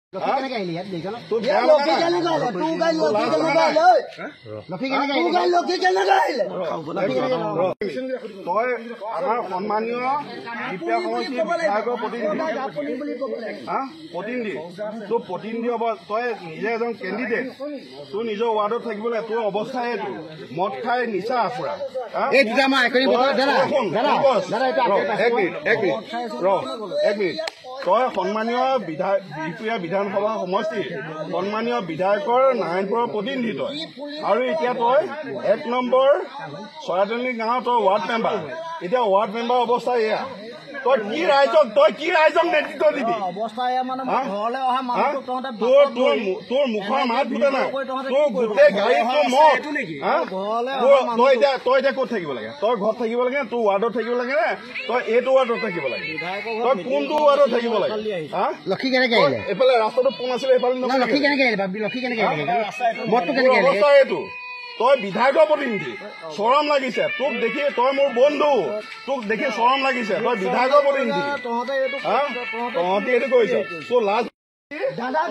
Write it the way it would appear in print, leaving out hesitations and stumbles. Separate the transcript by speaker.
Speaker 1: Laki kan lihat deh kalau.
Speaker 2: Laki kan negara, tu kan laki kan negara.
Speaker 1: Laki kan negara.
Speaker 2: Tu kan laki kan negara.
Speaker 3: তই আমাৰ সন্মানীয় বিপিয়া সমষ্টিৰ বিধায়কৰ প্ৰতিনিধি তোৰ প্ৰতিনিধি হ'ব তই নিজে এজন কেণ্ডিডেট তোৰ নিজৰ ৱাৰ্ডত থাকিবলৈ তোৰ অৱস্থাই এইটো মদ খাই নিচা আফুৰা
Speaker 1: এই দুটা মই একৰি বতল
Speaker 3: এক মিনিট তই সন্মানীয় বিপিয়া বিধানসভা সমষ্টিৰ সন্মানীয় বিধায়কৰ নাৰায়ণপুৰৰ প্ৰতিনিধি তই আৰু এতিয়া তই 1 নম্বৰ চৰাতলি গাঁৱৰ তই ৱাৰ্ড মেম্বাৰ এতিয়া ৱাৰ্ড মেম্বাৰ অৱস্থা এয়া তই কি ৰাইজক নেতৃত্ব দিবি তোৰ মুখৰ মাত ফুটে নাই তোৰ গোটেই গাড়ীত তোৰ মদ তই এতিয়া ক'ত থাকিব লাগে তই ঘৰত থাকিব লাগে তোৰ ৱাৰ্ডত থাকিব লাগে নে তই এইটো ৱাৰ্ডত থাকিব লাগে তই কোনটো ৱাৰ্ডত থাকিব লাগে
Speaker 1: লক্ষী কেনেকে আহিলে
Speaker 3: এইফালে ৰাস্তাটো পোন আছিলে এইফালে
Speaker 1: লক্ষী কেনেকে আহিলে লক্ষী কেনেকে আহিলে মদটো কেনেকে
Speaker 3: অৱস্থা এইটো তই বিধায়কৰ প্ৰতিনিধি চৰম লাগিছে তোক দেখি তই মোৰ বন্ধু তোক দেখি চৰম লাগিছে তই বিধায়কৰ প্ৰতিনিধি তহঁতি এইটো কৰিছ তোৰ লাজ
Speaker 2: দাদা